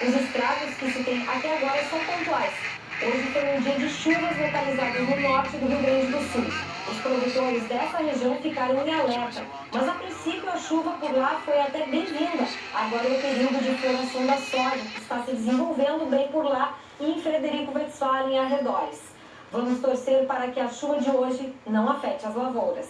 Os estragos que se tem até agora são pontuais. Hoje foi um dia de chuvas localizadas no norte do Rio Grande do Sul. Os produtores dessa região ficaram em alerta, mas a princípio a chuva por lá foi até bem-vinda. Agora é o período de floração da soja, que está se desenvolvendo bem por lá e em Frederico Westphalen e arredores. Vamos torcer para que a chuva de hoje não afete as lavouras.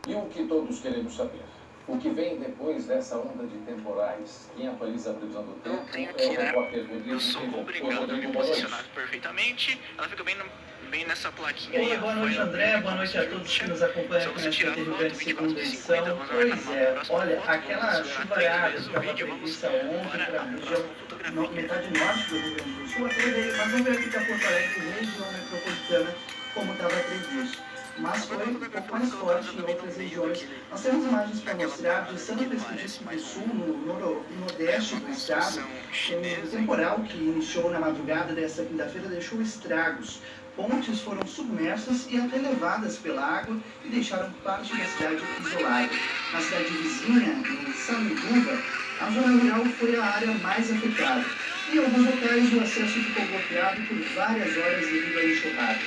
E o que todos queremos saber? O que vem depois dessa onda de temporais? Quem atualiza a previsão do tempo tenho é aqui, o né? repórter Rodrigo. Eu sou obrigado a me posicionar perfeitamente. Ela fica bem nessa plaquinha aí. Oi, boa noite, André. Boa noite a todos que nos acompanham aqui na TV Rio Grande segunda edição. Pois é, olha, aquela chuvarada que estava prevista ontem para a região, metade norte do Rio Grande do Sul, até veio, mas vamos ver aqui para Porto Alegre, região metropolitana, como estava previsto. Mas foi um pouco mais forte em outras regiões. Nós temos imagens para mostrar de São Luís do Sul, no nordeste do estado. Um temporal que iniciou na madrugada desta quinta-feira deixou estragos. Pontes foram submersas e até levadas pela água e deixaram parte da cidade isolada. Na cidade vizinha, em Sanduva, a zona rural foi a área mais afetada. Em alguns locais, o acesso ficou bloqueado por várias horas devido à enxurrada.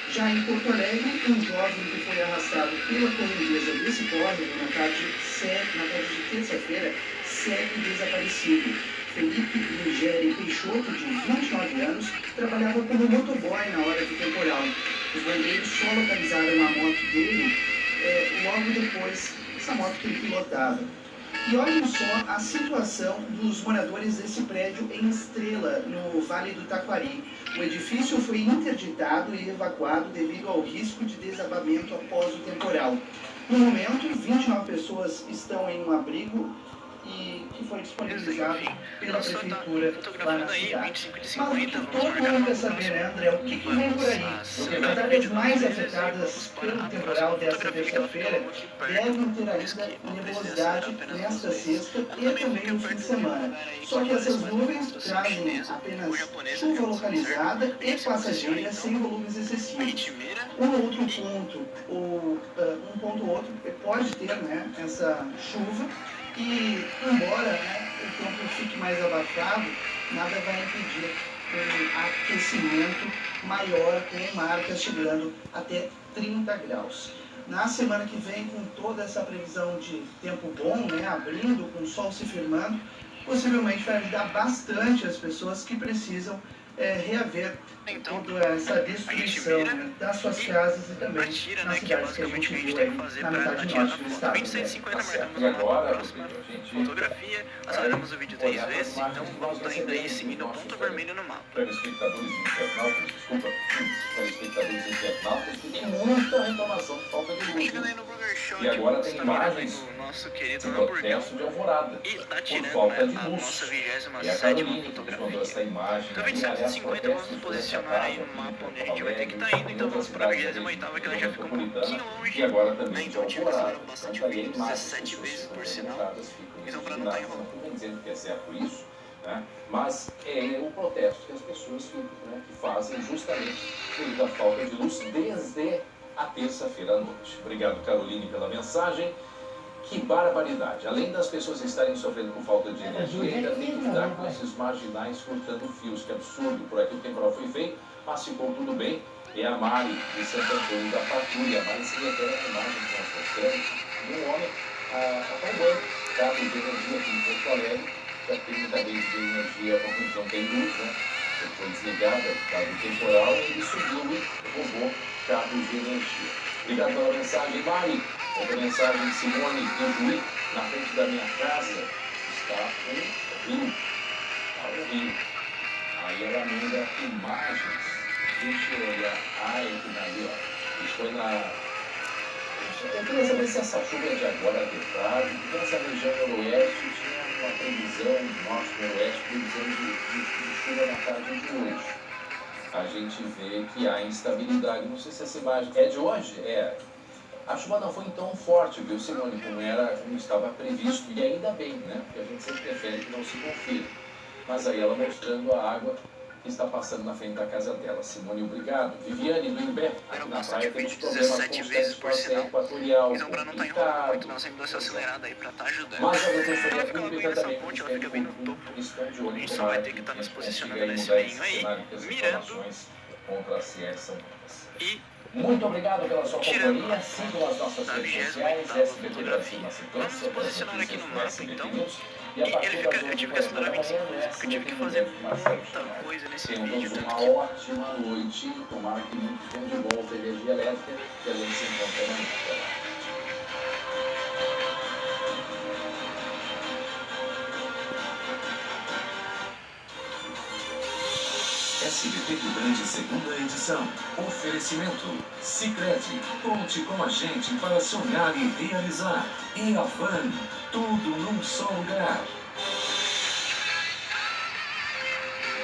Já em Porto Alegre, um jovem que foi arrastado pela correnteza desse córrego na tarde de terça-feira segue desaparecido. Felipe Nigério Peixoto, de 29 anos, trabalhava como motoboy na hora do temporal. Os bombeiros só localizaram a moto dele logo depois, essa moto que ele pilotava. E olhem só a situação dos moradores desse prédio em Estrela, no Vale do Taquari. O edifício foi interditado e evacuado devido ao risco de desabamento após o temporal. No momento, 29 pessoas estão em um abrigo e que foi disponibilizado pela prefeitura lá na cidade. Mas o que todo mundo quer saber, né, André? O que vem por aí? As áreas mais afetadas pelo temporal desta terça-feira devem ter ainda nebulosidade nesta sexta e também no fim de semana. Só que essas nuvens trazem apenas chuva localizada e passageira sem volumes excessivos. Um ponto ou outro pode ter, né, essa chuva. E, embora o tempo fique mais abafado, nada vai impedir um aquecimento maior, com marcas chegando até 30 graus. Na semana que vem, com toda essa previsão de tempo bom, né, abrindo, com o sol se firmando, possivelmente vai ajudar bastante as pessoas que precisam reaver toda essa destruição das suas casas e também nas cidades que a gente viu aí na metade norte do estado. 150 E agora, fotografia, aceleramos o vídeo 3 vezes, então vamos estar indo aí seguindo o ponto vermelho no mapa. Telespectadores internautas, desculpa, telespectadores internautas, que tem muita reclamação de falta de luz. E agora tem imagens nosso querido do protesto de Alvorada por falta de luz. E a Carolina nos mandou essa imagem. Então 150 vamos nos posicionar aí no mapa onde a gente vai ter que estar indo, então vamos para a 28ª, que ela já fica um pouquinho longe. E agora também então de tive que Alvorada. acelerar bastante o vídeo, 17 vezes por sinal. Então para não estar enrolando. Não estou dizendo que é certo isso, né? Mas é o protesto que as pessoas que fazem justamente devido à falta de luz desde a terça-feira à noite. Obrigado, Caroline, pela mensagem. Que barbaridade. Além das pessoas estarem sofrendo com falta de energia, ainda tem que lidar com esses marginais cortando fios. Que absurdo. Por aqui o temporal foi feio, mas ficou tudo bem. É a Mari, de Santo Antônio da Patrulha. A Mari se refere à imagem que nós mostramos de um homem arrombando cabos de energia aqui em Porto Alegre. Já tem muita rede de energia, porque não tem luz, né? Ele foi desligada por causa do temporal e ele subiu e roubou cabos de energia. Obrigado pela mensagem, Mari. Outra mensagem de Simone de Juí, na frente da minha casa, está um rio. Está um rio. Aí ela manda imagens. Deixa eu olhar. Que ali, ó. Isso foi na... Eu queria saber se essa chuva é de agora de tarde, porque nessa região noroeste tinha uma previsão, norte noroeste, previsão de chuva na tarde de hoje. A gente vê que há instabilidade. Não sei se essa imagem é de hoje. É. A chuva não foi tão forte, viu, Simone, como estava previsto, e ainda bem, né? Porque a gente sempre prefere que não se confirme. Mas aí ela mostrando a água que está passando na frente da casa dela. Simone, obrigado. Viviane, do Imbé, aqui na praia temos problemas com o transporte equatorial. Então, pra não estar enrolando muito, não, sempre dá essa acelerada aí pra estar ajudando. Mas a Ela Defensoria fica logo Pública nessa também ponte, ela fica bem no topo. A gente só tomar vai ter que estar nos posicionando nesse meio aí, mirando contra a CIE São Lucas. e Muito obrigado pela sua tirando companhia. Sigam as nossas na redes 28ª sociais, SBT Brasil fotografia. na Vamos sequência, nos posicionar aqui no mapa, SBT então. News. E a partir das eu tive que acelerar 25 segundos, porque eu tive que fazer muita coisa nesse vídeo. Tenhamos Tanto uma que ótima noite. Tomara que muito bom de volta, energia elétrica. E a gente se encontra amanhã. SBT Rio Grande, segunda edição. Oferecimento Sicredi. Conte com a gente para sonhar e realizar. E a Van, tudo num só lugar.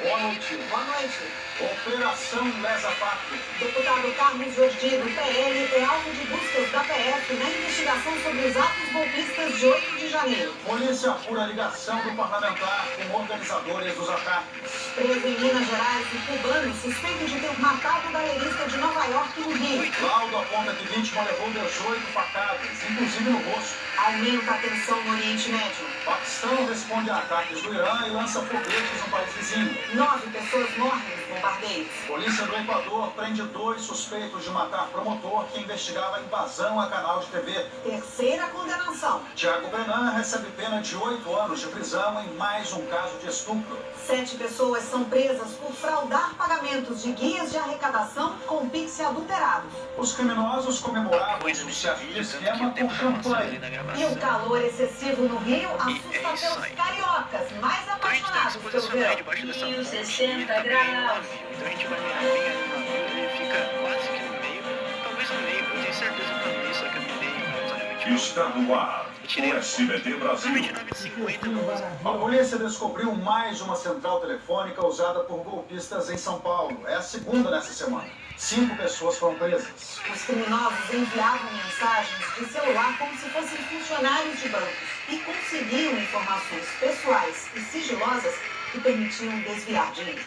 Boa noite. Boa noite. Operação Lesa Pátria. Deputado Carlos Jordi, do PL, é alvo de buscas da PF na investigação sobre os atos golpistas de 8 de janeiro. Polícia apura a ligação do parlamentar com organizadores dos ataques. Preso em Minas Gerais, o cubano suspeito de ter matado o galerista de Nova York no Rio. Laudo aponta que vítima levou 18 facadas, inclusive no rosto. Aumenta a tensão no Oriente Médio. Paquistão responde a ataques do Irã e lança foguetes no país vizinho. 9 pessoas morrem nos bombardeios. Polícia do Equador prende 2 suspeitos de matar promotor que investigava a invasão a canal de TV. Terceira condenação. Tiago Brenan recebe pena de 8 anos de prisão em mais um caso de estupro. 7 pessoas são presas por fraudar pagamentos de guias de arrecadação com Pix adulterados. Os criminosos comemoravam o coisa nesse sucesso do vídeo, tanto esquema que tem com uma informação ali champanhe. na E gravação. o calor excessivo no Rio assusta é isso até aí. os cariocas mais Então a gente tem que apaixonados se pelo posicionar aí verão. debaixo dessa ponte. 60 e tá bem no graus. navio. Então a gente vai mirar bem ali no navio, ele fica quase que no meio, talvez no meio, eu tenho certeza que tá no meio, só que eu mirei aleatoriamente. Está no ar. Tirei O SBT Brasil. 29 de 50, A polícia descobriu mais uma central telefônica usada por golpistas em São Paulo. É a segunda nessa semana. 5 pessoas foram presas. Os criminosos enviavam mensagens de celular como se fossem funcionários de bancos e conseguiam informações pessoais e sigilosas que permitiam desviar dinheiro.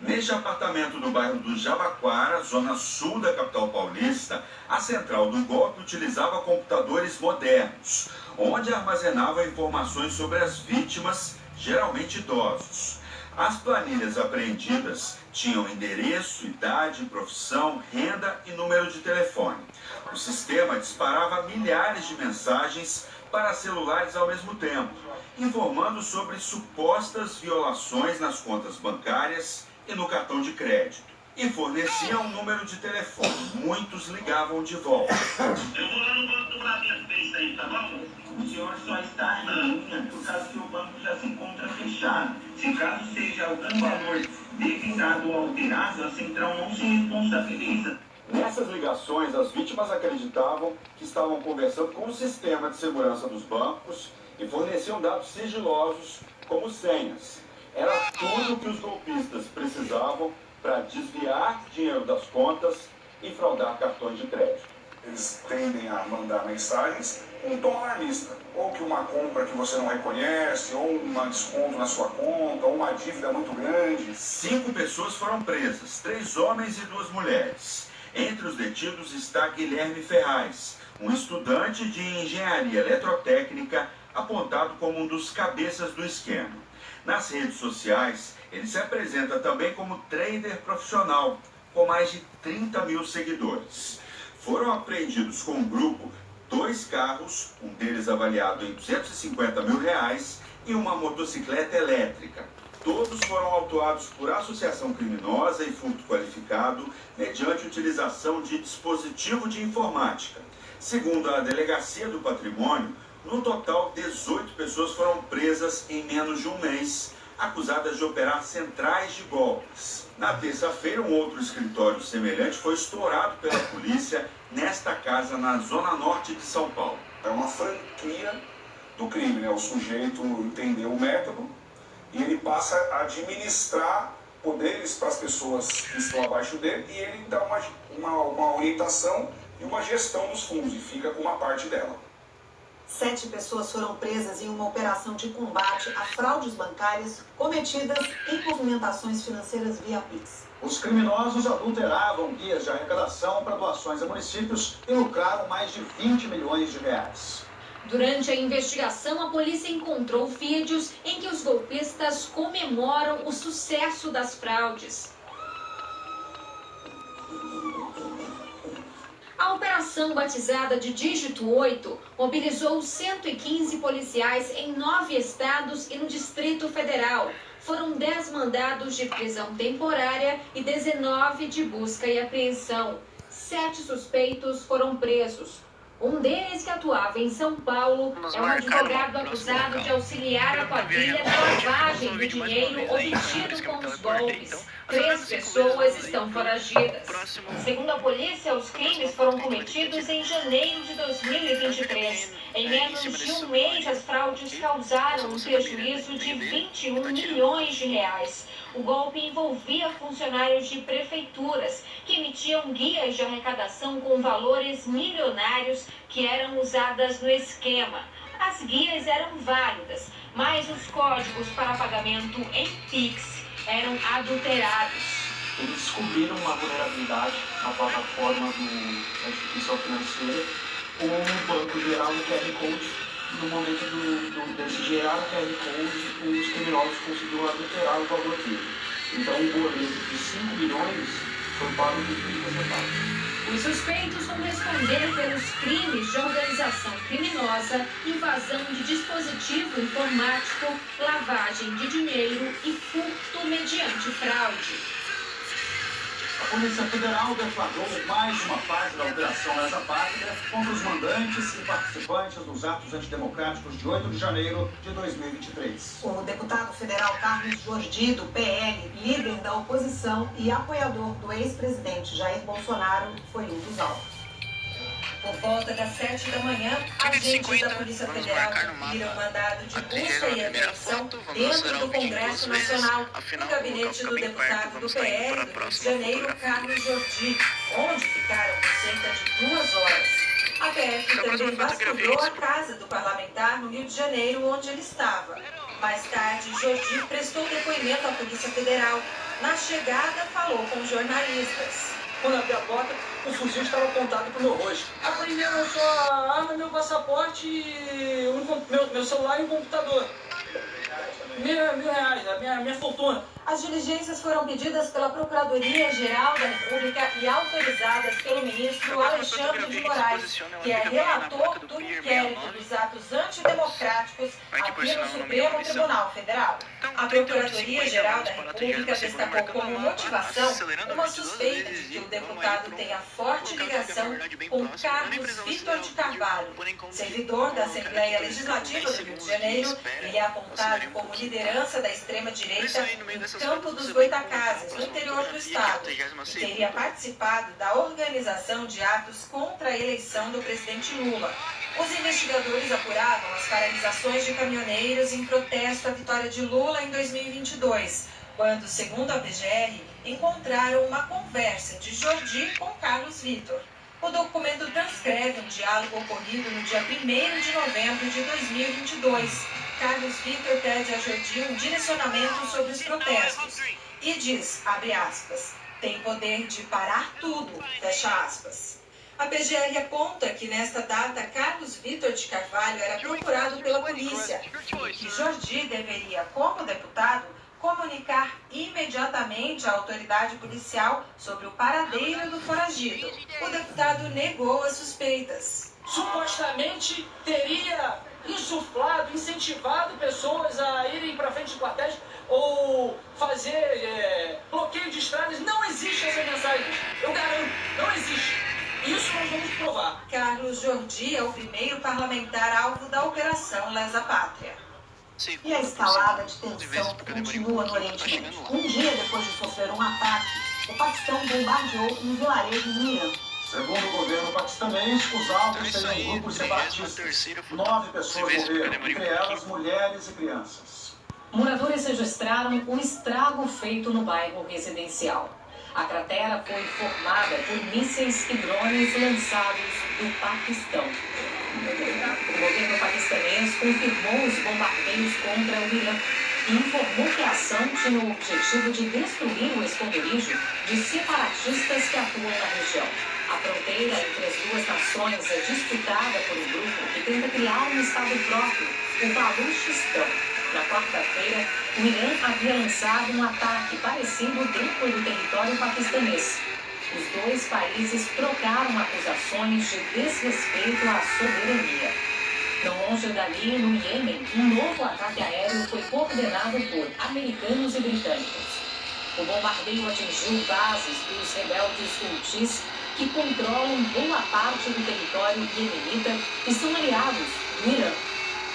Neste apartamento do bairro do Jabaquara, zona sul da capital paulista, a central do golpe utilizava computadores modernos, onde armazenava informações sobre as vítimas, geralmente idosos. As planilhas apreendidas tinham endereço, idade, profissão, renda e número de telefone. O sistema disparava milhares de mensagens para celulares ao mesmo tempo, informando sobre supostas violações nas contas bancárias e no cartão de crédito. E fornecia um número de telefone. Muitos ligavam de volta. Eu vou lá no banco do Bradesco ver isso aí, tá bom? O senhor só está em linha por causa que o banco já se encontra fechado. Se caso seja algum valor devisado ou alterado, a central não se responsabiliza. Nessas ligações, as vítimas acreditavam que estavam conversando com o sistema de segurança dos bancos e forneciam dados sigilosos como senhas. Era tudo o que os golpistas precisavam para desviar dinheiro das contas e fraudar cartões de crédito. Eles tendem a mandar mensagens com um tom alarmista, ou que uma compra que você não reconhece, ou um desconto na sua conta, ou uma dívida muito grande. 5 pessoas foram presas, 3 homens e 2 mulheres. Entre os detidos está Guilherme Ferraz, um estudante de engenharia eletrotécnica apontado como um dos cabeças do esquema. Nas redes sociais, ele se apresenta também como trader profissional, com mais de 30 mil seguidores. Foram apreendidos com o grupo 2 carros, um deles avaliado em R$250 mil, e uma motocicleta elétrica. Todos foram autuados por associação criminosa e furto qualificado mediante utilização de dispositivo de informática. Segundo a Delegacia do Patrimônio, no total 18 pessoas foram presas em menos de um mês, acusadas de operar centrais de golpes. Na terça-feira, um outro escritório semelhante foi estourado pela polícia nesta casa na zona norte de São Paulo. É uma franquia do crime, né? O sujeito entendeu o método e ele passa a administrar poderes para as pessoas que estão abaixo dele e ele dá uma orientação e uma gestão dos fundos e fica com uma parte dela. 7 pessoas foram presas em uma operação de combate a fraudes bancárias cometidas em movimentações financeiras via Pix. Os criminosos adulteravam guias de arrecadação para doações a municípios e lucraram mais de 20 milhões de reais. Durante a investigação, a polícia encontrou vídeos em que os golpistas comemoram o sucesso das fraudes. A operação, batizada de Dígito 8, mobilizou 115 policiais em 9 estados e no Distrito Federal. Foram 10 mandados de prisão temporária e 19 de busca e apreensão. 7 suspeitos foram presos. Um deles, que atuava em São Paulo, é um advogado acusado de auxiliar a quadrilha na lavagem do dinheiro obtido com os golpes. 3 pessoas estão foragidas. Segundo a polícia, os crimes foram cometidos em janeiro de 2023. Em menos de um mês, as fraudes causaram um prejuízo de 21 milhões de reais. O golpe envolvia funcionários de prefeituras que emitiam guias de arrecadação com valores milionários que eram usadas no esquema. As guias eram válidas, mas os códigos para pagamento em Pix eram adulterados. Eles descobriram uma vulnerabilidade na plataforma da instituição financeira com o banco gerar um QR Code. No momento desse gerar o QR Code, os criminosos conseguiram adulterar o valor dele. Então, um boleto de 5 milhões foi pago de 30 centavos. Os suspeitos vão responder pelos crimes de organização criminosa, invasão de dispositivo informático, lavagem de dinheiro e furto mediante fraude. A Polícia Federal deflagrou mais uma fase da Operação Lesa Pátria contra os mandantes e participantes dos atos antidemocráticos de 8 de janeiro de 2023. O deputado federal Carlos Jordi, do PL, líder da oposição e apoiador do ex-presidente Jair Bolsonaro, foi um dos alvos. Por volta das 7 da manhã, agentes da Polícia Federal cumpriram mandado de busca e apreensão dentro do Congresso Nacional, no gabinete do deputado do PL do Rio de Janeiro, Carlos Jordi, onde ficaram por cerca de 2 horas. A PF também vasculhou a casa do parlamentar no Rio de Janeiro, onde ele estava. Mais tarde, Jordi prestou depoimento à Polícia Federal. Na chegada, falou com jornalistas. Quando abri a porta, o fuzil estava apontado para o meu rosto. Apreenderam sua arma, meu passaporte, meu celular e um computador. R$1.000, a minha fortuna. As diligências foram pedidas pela Procuradoria-Geral da República e autorizadas pelo ministro Alexandre de Moraes, que é relator do inquérito dos atos antidemocráticos aqui no Supremo Tribunal Federal. A Procuradoria-Geral da República destacou como motivação uma suspeita de que o deputado tenha forte ligação com Carlos Vitor de Carvalho, servidor da Assembleia Legislativa do Rio de Janeiro. Ele é apontado como liderança da extrema-direita em Campo dos Goitacazes, no interior do estado, e teria participado da organização de atos contra a eleição do presidente Lula. Os investigadores apuravam as paralisações de caminhoneiros em protesto à vitória de Lula em 2022, quando, segundo a PGR, encontraram uma conversa de Jordi com Carlos Vitor. O documento transcreve um diálogo ocorrido no dia 1º de novembro de 2022. Carlos Vitor pede a Jordi um direcionamento sobre os protestos e diz, abre aspas, tem poder de parar tudo, fecha aspas. A PGR aponta que nesta data Carlos Vitor de Carvalho era procurado pela polícia e que Jordi deveria, como deputado, comunicar imediatamente à autoridade policial sobre o paradeiro do foragido. O deputado negou as suspeitas. Supostamente teria insuflado, incentivado pessoas a irem para frente de quartéis ou fazer bloqueio de estradas. Não existe essa mensagem. Eu garanto, não existe. Isso nós vamos provar. Carlos Jordi é o primeiro parlamentar alvo da Operação Lesa Pátria. E a escalada de tensão continua no Oriente Médio. Um dia depois de sofrer um ataque, o Paquistão bombardeou um vilarejo no Irã. Segundo o governo paquistanês, os alvos seriam grupos separatistas. 9 pessoas morreram, entre elas mulheres e crianças. Moradores registraram o estrago feito no bairro residencial. A cratera foi formada por mísseis e drones lançados do Paquistão. O governo paquistanês confirmou os bombardeios contra o Irã e informou que a ação tinha o objetivo de destruir o esconderijo de separatistas que atuam na região. A fronteira entre as duas nações é disputada por um grupo que tenta criar um estado próprio, o Baluchistão. Na quarta-feira, o Irã havia lançado um ataque parecido dentro do território paquistanês. Os dois países trocaram acusações de desrespeito à soberania. Não longe dali, no Iêmen, um novo ataque aéreo foi coordenado por americanos e britânicos. O bombardeio atingiu bases dos rebeldes Houthis, que controlam boa parte do território iemenita e são aliados do Irã.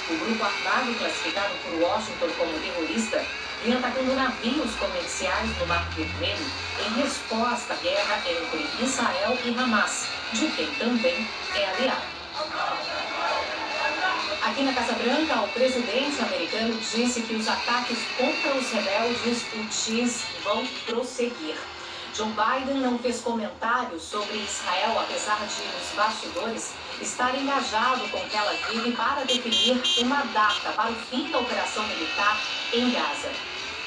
O grupo armado, classificado por Washington como terrorista, vinha atacando navios comerciais no Mar Vermelho em resposta à guerra entre Israel e Hamas, de quem também é aliado. Aqui na Casa Branca, o presidente americano disse que os ataques contra os rebeldes Houthis vão prosseguir. Joe Biden não fez comentários sobre Israel, apesar de, nos bastidores, estar engajado com Tel Aviv para definir uma data para o fim da operação militar em Gaza.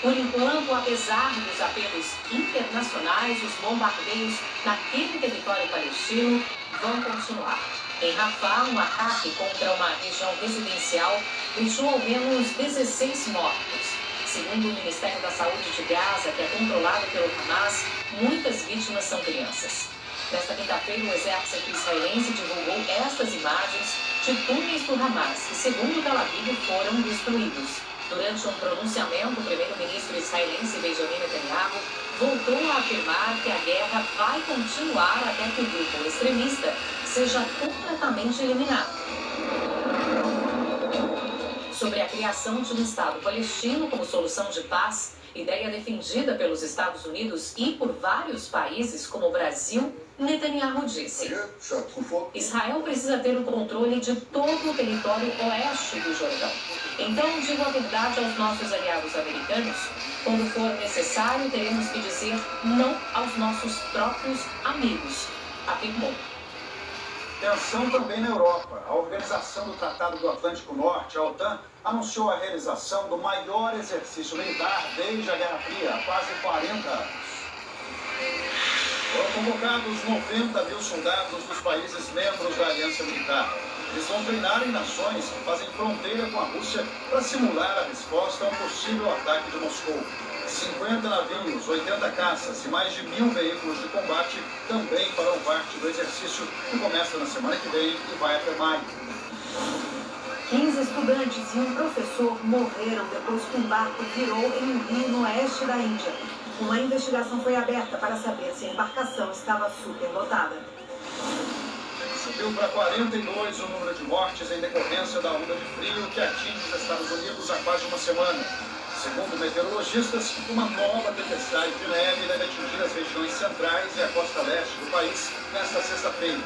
Por enquanto, apesar dos apelos internacionais, os bombardeios naquele território palestino vão continuar. Em Rafah, um ataque contra uma região residencial deixou ao menos 16 mortos. Segundo o Ministério da Saúde de Gaza, que é controlado pelo Hamas, muitas vítimas são crianças. Nesta quinta-feira, o exército israelense divulgou estas imagens de túneis do Hamas, que, segundo Tel Aviv, foram destruídos. Durante um pronunciamento, o primeiro-ministro israelense Benjamin Netanyahu voltou a afirmar que a guerra vai continuar até que o grupo extremista seja completamente eliminado. Sobre a criação de um Estado palestino como solução de paz, ideia defendida pelos Estados Unidos e por vários países como o Brasil, Netanyahu disse: Israel precisa ter o controle de todo o território oeste do Jordão. Então, digo a verdade aos nossos aliados americanos, quando for necessário, teremos que dizer não aos nossos próprios amigos, afirmou. Tensão também na Europa. A Organização do Tratado do Atlântico Norte, a OTAN, anunciou a realização do maior exercício militar desde a Guerra Fria, há quase 40 anos. Foram convocados 90 mil soldados dos países membros da Aliança Militar. Eles vão treinar em nações que fazem fronteira com a Rússia para simular a resposta a um possível ataque de Moscou. 50 navios, 80 caças e mais de 1.000 veículos de combate também farão parte do exercício que começa na semana que vem e vai até maio. 15 estudantes e um professor morreram depois que um barco virou em um rio no oeste da Índia. Uma investigação foi aberta para saber se a embarcação estava superlotada. Subiu para 42 o número de mortes em decorrência da onda de frio que atinge os Estados Unidos há quase uma semana. Segundo meteorologistas, uma nova tempestade de neve deve atingir as regiões centrais e a costa leste do país nesta sexta-feira.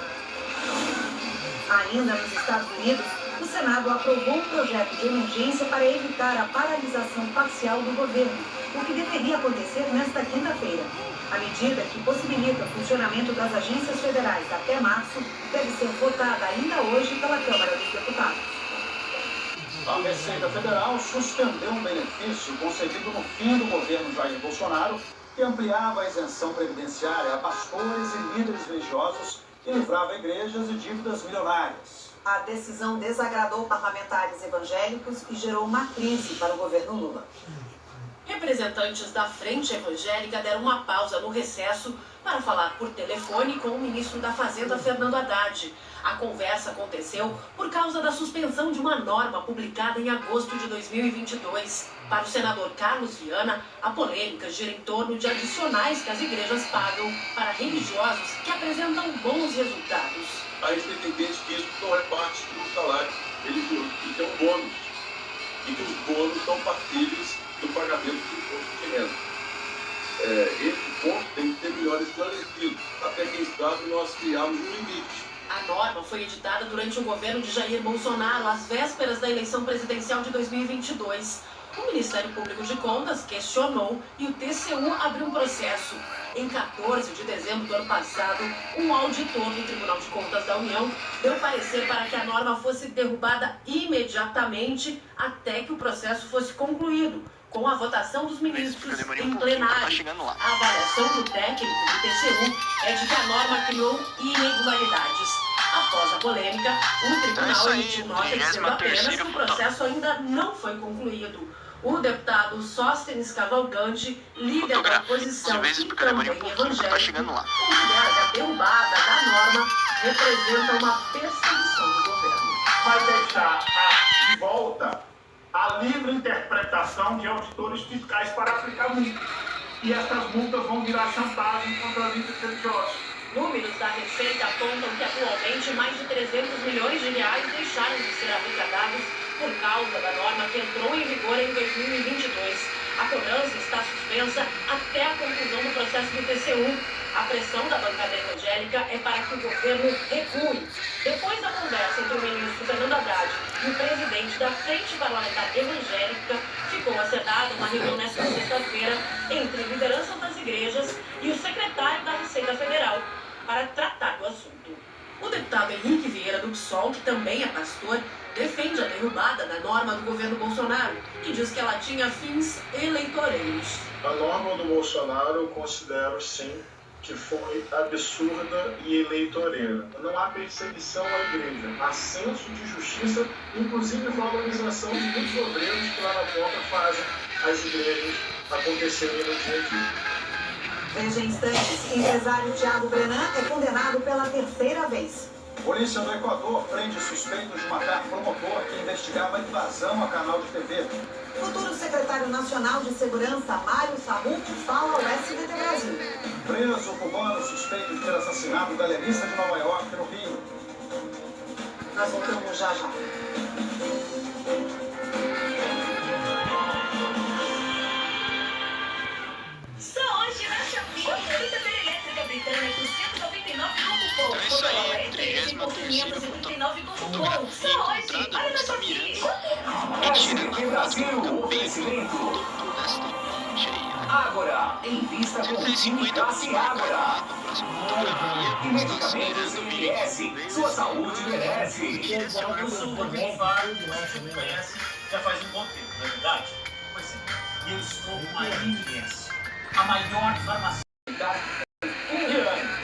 Ainda nos Estados Unidos, o Senado aprovou um projeto de emergência para evitar a paralisação parcial do governo, o que deveria acontecer nesta quinta-feira. A medida, que possibilita o funcionamento das agências federais até março, deve ser votada ainda hoje pela Câmara dos Deputados. A Receita Federal suspendeu um benefício concedido no fim do governo Jair Bolsonaro, que ampliava a isenção previdenciária a pastores e líderes religiosos e livrava igrejas de dívidas milionárias. A decisão desagradou parlamentares evangélicos e gerou uma crise para o governo Lula. Representantes da Frente Evangélica deram uma pausa no recesso para falar por telefone com o ministro da Fazenda, Fernando Haddad. A conversa aconteceu por causa da suspensão de uma norma publicada em agosto de 2022. Para o senador Carlos Viana, a polêmica gira em torno de adicionais que as igrejas pagam para religiosos que apresentam bons resultados. A gente tem que entender que isso não é parte do salário religioso, isso é um bônus. E que os bônus são partilhas do pagamento do imposto de renda. Esse ponto tem que ser melhor esclarecido. Até quem sabe nós criamos um limite. A norma foi editada durante o governo de Jair Bolsonaro, às vésperas da eleição presidencial de 2022. O Ministério Público de Contas questionou e o TCU abriu um processo. Em 14 de dezembro do ano passado, um auditor do Tribunal de Contas da União deu parecer para que a norma fosse derrubada imediatamente até que o processo fosse concluído, com a votação dos ministros em plenário. A avaliação do técnico do TCU é de que a norma criou irregularidades. Após a polêmica, o tribunal emitiu nota dizendo apenas que o processo ainda não foi concluído. O deputado Sóstenes Cavalcante, líder da oposição e também evangélico, considera que a derrubada da norma representa uma perseguição do governo. Vai deixar de volta a livre interpretação de auditores fiscais para aplicar multas. E essas multas vão virar chantagem contra a vida religiosa. Números da Receita apontam que atualmente mais de 300 milhões de reais deixaram de ser arrecadados por causa da norma que entrou em vigor em 2022. A cobrança está suspensa até a conclusão do processo do TCU. A pressão da bancada evangélica é para que o governo recue. Depois da conversa entre o ministro Fernando Haddad e o presidente da Frente Parlamentar Evangélica, ficou acertada uma reunião nesta sexta-feira entre lideranças das igrejas e o secretário da Receita Federal para tratar do assunto. O deputado Henrique Vieira do PSOL, que também é pastor, defende a derrubada da norma do governo Bolsonaro, que diz que ela tinha fins eleitoreiros. A norma do Bolsonaro eu considero, sim, que foi absurda e eleitoreira. Não há perseguição à igreja, há senso de justiça, inclusive valorização de muitos obreiros que lá na ponta fazem as igrejas acontecerem no dia a dia. Veja em instantes, empresário Thiago Brenan é condenado pela terceira vez. Polícia do Equador prende suspeitos de matar promotor que investigava invasão a canal de TV. Futuro secretário nacional de segurança, Mário Samut, fala ao SBT Brasil. Preso cubano suspeito de ter assassinado galerista de Nova York, no Rio. Nós voltamos já já. Só hoje na Shopee, fritadeira elétrica britânica por 199 com cupom. É isso aí, 33º 539 com cupom. Só hoje, olha na Shopee. Brasil, oferecimento. Ágora, invista com time classe Ágora. E medicamentos IMS, sua saúde merece. Eu sou o Bonifácio, que você me conhece, já faz um bom tempo, não é verdade? Pois é, eu estou com a IMS, a maior farmacêutica.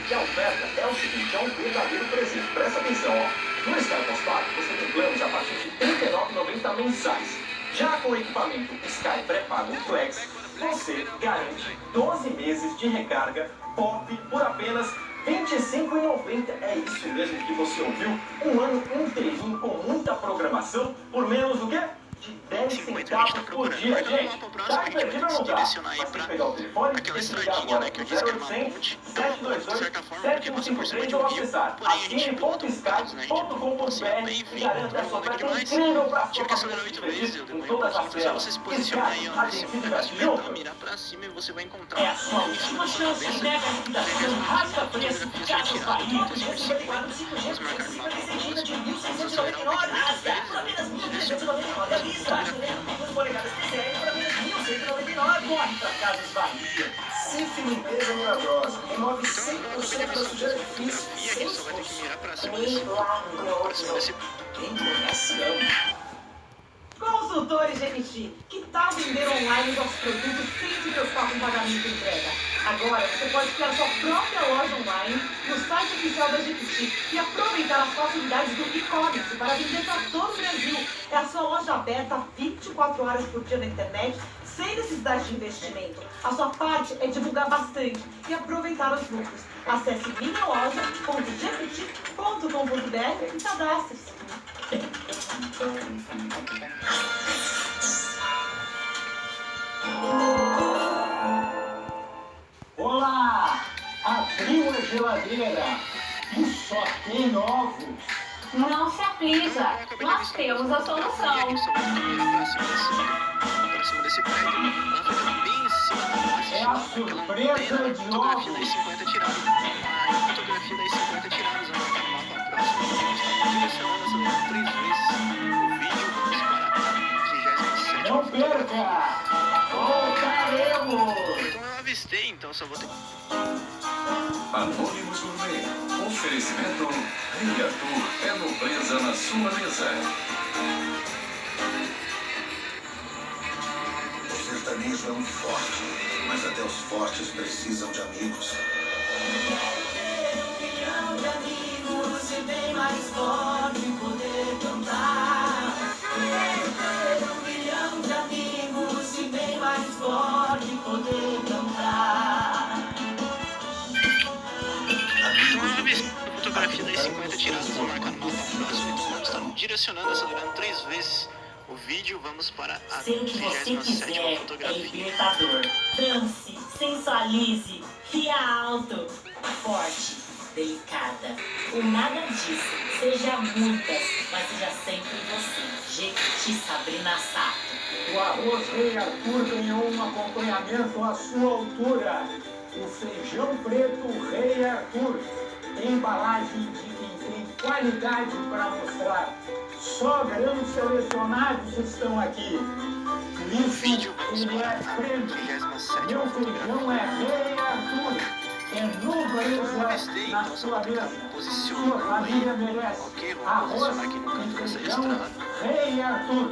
E a oferta é o seguinte, é um verdadeiro presente. Presta atenção, ó. No Sky Postpago, você tem planos a partir de R$ 39,90 mensais. Já com o equipamento Sky Pré-Pago Flex, você garante 12 meses de recarga pop por apenas R$ 25,90. É isso mesmo que você ouviu. Um ano inteirinho com muita programação por menos do quê? De 10 centavos por dia, gente. Tá imperdível ou não tá? Mas tem que pegar o telefone e desligar agora pro 0800 728 7153 ou acessar assine.sky.com.br e garanta a sua oferta incrível pra sua família se divertir com todas as telas. Sky, a gente se diverte junto. É a sua última chance, mega liquidação, rasga preço, Casas Bahia, 254 5G, 156 GB de 1.699, rasga, por apenas 1.399, os polegadas PCL por apenas 1.199. Corre pra Casas Bahia. Cif Limpeza Milagrosa, remove 100% da sujeira difícil, sem esforço. Milagroso. Quem conhece ama. Consultores GMX, que tal vender online os nossos produtos sem se preocupar com pagamento e entrega? Agora você pode criar sua própria loja online no site oficial da GMX e aproveitar as facilidades do e-commerce para vender para todo o Brasil. É a sua loja aberta 24 horas por dia na internet, sem necessidade de investimento. A sua parte é divulgar bastante e aproveitar os lucros. Acesse minhaloja.gpt.com.br e cadastre-se. Olá! Abriu a geladeira e só tem ovos. Não se aflija, nós temos a solução. É a surpresa de ovos. Não perca! Voltaremos! testei, então só vou ter... Anônimos Gourmet. Oferecimento Rei Arthur. É nobreza na sua mesa. O sertanejo é um forte, mas até os fortes precisam de amigos. E bem mais forte poder cantar. Um milhão de amigos e bem mais forte poder cantar. Uma vez a fotografia das 50 tiradas vão marcar no mapa próximo, então vamos estar direcionando, acelerando 3 vezes o vídeo. Vamos para a 37ª fotografia. Libertador. Dance, sensualize, ria alto, forte, delicada. O nada disso. Seja muitas, mas seja sempre você. Jequiti Sabrina Sato. O arroz Rei Arthur ganhou um acompanhamento à sua altura. O feijão preto Rei Arthur. Tem embalagem de quem tem qualidade para mostrar. Só grãos selecionados estão aqui. Por isso, ele é prêmio. Meu feijão é Rei Arthur. É nobreza na sua mesa. Sua família merece. Arroz e feijão Rei Arthur.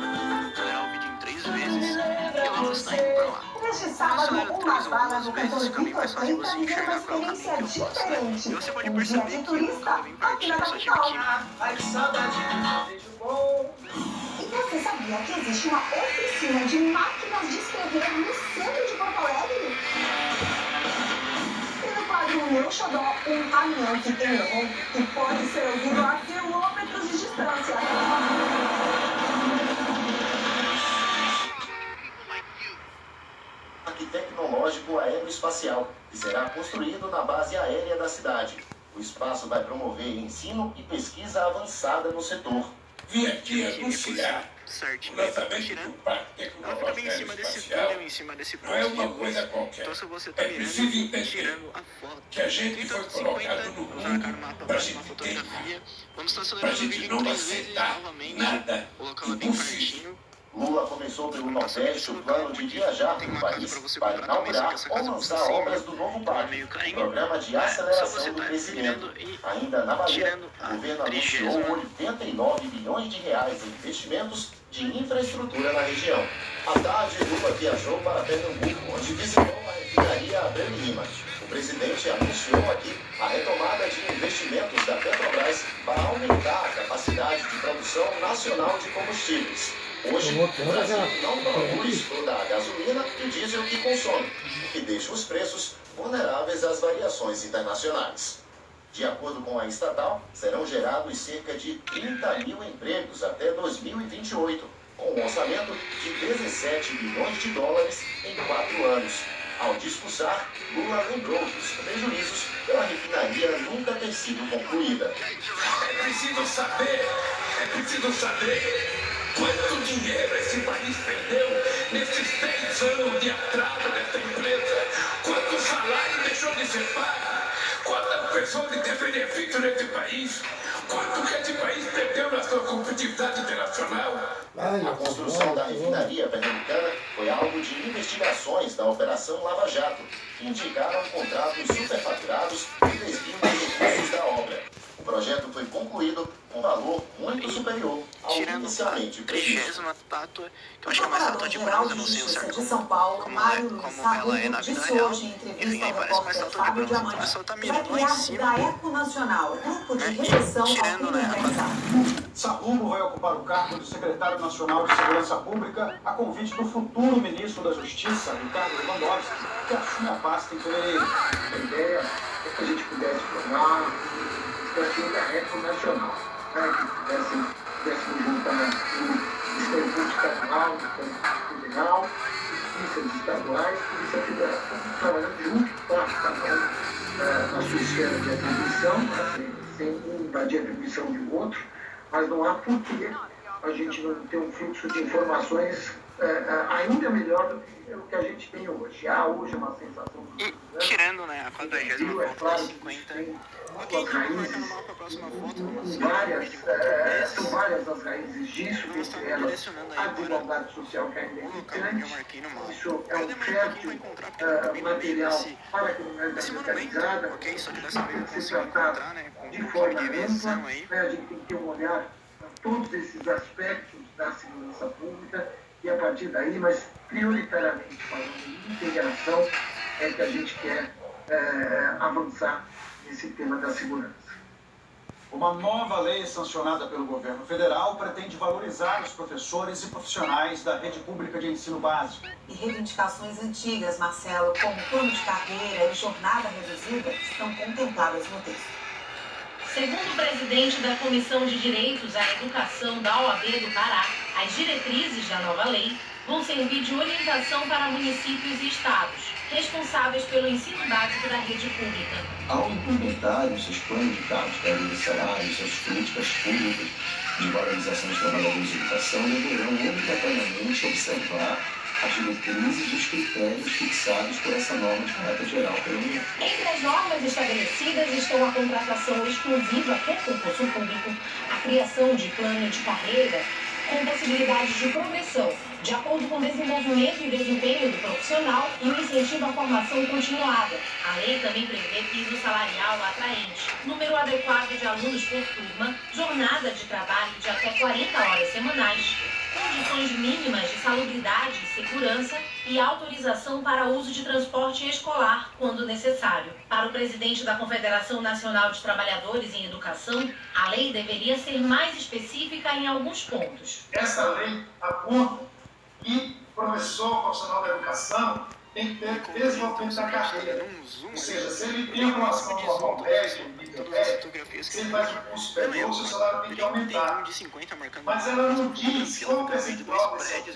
Acelerar o vídeo em 3 vezes e vamos estar indo para lá. Neste sábado, uma vaga no cantor Vitor Clay vai viver uma experiência diferente. Um dia de turista aqui na capital. Ai, que saudade, beijo bom. E você sabia que existe uma oficina de máquinas de escrever no centro de Porto Alegre? E no quadro Meu Xodó, um caminhão que errou e pode ser ouvido a quilômetros de distância. Parque Tecnológico Aeroespacial, que será construído na base aérea da cidade. O espaço vai promover ensino e pesquisa avançada no setor. Vim aqui anunciar certinho, o lançamento do Parque Tecnológico fica bem em cima desse Aeroespacial. túnel, em cima desse Não é poste uma de coisa luz. qualquer. Então se você tá É preciso mirando, entender tirando a foto, que a gente foi 30, colocado 50, no vamos marcar no mundo mapa para a para uma gente fotografia. Vamos estar para a acelerando o gente vídeo em não 3 vezes aceitar novamente, nada colocá-la bem pertinho. Lula começou pelo Nordeste o plano de viajar pelo país para inaugurar ou lançar obras do novo parque, o programa de aceleração do crescimento. Ainda na Bahia, o governo anunciou 89 bilhões de reais em investimentos de infraestrutura na região. À tarde, Lula viajou para Pernambuco, onde visitou a refinaria Abreu e Lima. O presidente anunciou aqui a retomada de investimentos da Petrobras para aumentar a capacidade de produção nacional de combustíveis. Hoje, o Brasil não produz toda a gasolina e o diesel que consome, o que deixa os preços vulneráveis às variações internacionais. De acordo com a estatal, serão gerados cerca de 30 mil empregos até 2028, com um orçamento de 17 bilhões de dólares em 4 anos. Ao discursar, Lula lembrou dos prejuízos pela refinaria nunca ter sido concluída. É preciso saber quanto dinheiro esse país perdeu nesses 10 anos de atraso dessa empresa. Quanto salário deixou de ser pago? Quantas pessoas de ter benefício nesse país? Quanto que esse país perdeu na sua competitividade internacional? A construção da refinaria pernambucana foi alvo de investigações da Operação Lava Jato, que indicaram contratos superfaturados e desvio de recursos da obra. O projeto foi concluído com valor muito superior ao inicialmente previsto. A estátua, que eu acho que é uma estátua de bronze, não sei o certo de São Paulo, Mário Luiz Sabugo, disse hoje em entrevista ao repórter Fábio Diamante que vai criar da Eco Nacional, grupo de repressão ao crime organizado. Sabugo vai ocupar o cargo de secretário nacional de Segurança Pública a convite do futuro ministro da Justiça, Ricardo Lewandowski, que assume a pasta em fevereiro. A ideia é que a gente pudesse formar o perfil da Eco Nacional, que pudéssemos juntar o Estatuto Estadual, o Estatuto Federal, polícias estaduais, polícia federal, trabalhando junto para cada um na sua esfera de atribuição, sem um invadir a atribuição de outro, mas não há por que a gente não ter um fluxo de informações ainda melhor do que é o que a gente tem hoje. Há hoje uma sensação de tirando, né, a 40ª foto das 50. Ok, então vamos marcar no mapa a próxima foto. São várias as raízes disso, entre elas a desigualdade social que ainda é gigante. Isso é um fértil material para a criminalidade organizada, tem que ser tratado de forma ampla, a gente tem que ter um olhar para todos esses aspectos da segurança pública e a partir daí, mas prioritariamente falando de integração, é que a gente quer avançar nesse tema da segurança. Uma nova lei sancionada pelo governo federal pretende valorizar os professores e profissionais da rede pública de ensino básico. E reivindicações antigas, Marcelo, como plano de carreira e jornada reduzida, estão contempladas no texto. Segundo o presidente da Comissão de Direitos à Educação da OAB do Pará, as diretrizes da nova lei vão servir de orientação para municípios e estados responsáveis pelo ensino básico da rede pública. Ao implementarem seus planos de cargos, carreiras e salários, suas políticas públicas de valorização dos trabalhadores de educação, deverão obrigatoriamente observar as diretrizes e os critérios fixados por essa norma de caráter geral pela União. Entre as normas estabelecidas estão a contratação exclusiva por concurso público, a criação de plano de carreira com possibilidades de progressão, de acordo com o desenvolvimento e desempenho do profissional e o incentivo à formação continuada. A lei também prevê piso salarial atraente, número adequado de alunos por turma, jornada de trabalho de até 40 horas semanais, condições mínimas de salubridade e segurança e autorização para uso de transporte escolar, quando necessário. Para o presidente da Confederação Nacional de Trabalhadores em Educação, a lei deveria ser mais específica em alguns pontos. Essa lei aponta que o profissional da educação tem que ter desenvolvimento da carreira. Ou seja, se ele tem relação normal médico, se ele faz um curso superior, o seu salário tem que aumentar. Mas ela não diz qual percentual desse.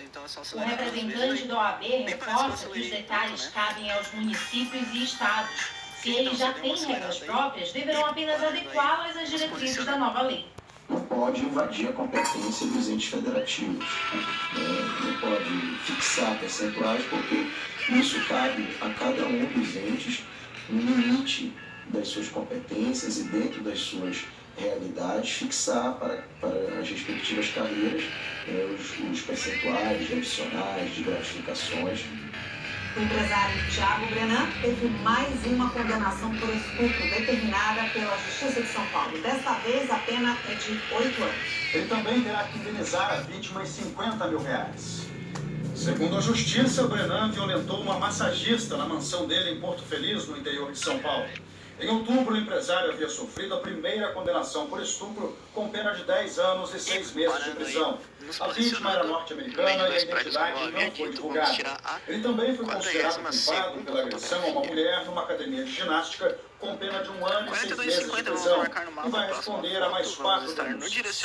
O representante da OAB reforça que os detalhes cabem aos municípios e estados. Se eles já têm regras próprias, deverão apenas adequá-las às diretrizes da nova lei. Não pode invadir a competência dos entes federativos, não pode fixar percentuais, porque isso cabe a cada um dos entes no limite das suas competências e dentro das suas realidades, fixar para as respectivas carreiras os percentuais de adicionais, de gratificações. O empresário Thiago Brenan teve mais uma condenação por estupro determinada pela Justiça de São Paulo. Desta vez, a pena é de 8 anos. Ele também terá que indenizar a vítima em R$50 mil. Segundo a Justiça, Brenan violentou uma massagista na mansão dele em Porto Feliz, no interior de São Paulo. Em outubro, o empresário havia sofrido a primeira condenação por estupro com pena de 10 anos e 6 meses de prisão. A vítima era norte-americana e a identidade não foi divulgada. Ele também foi considerado culpado pela agressão a uma mulher numa academia de ginástica com pena de 1 ano e 6 meses de prisão e vai responder a mais 4 denúncias.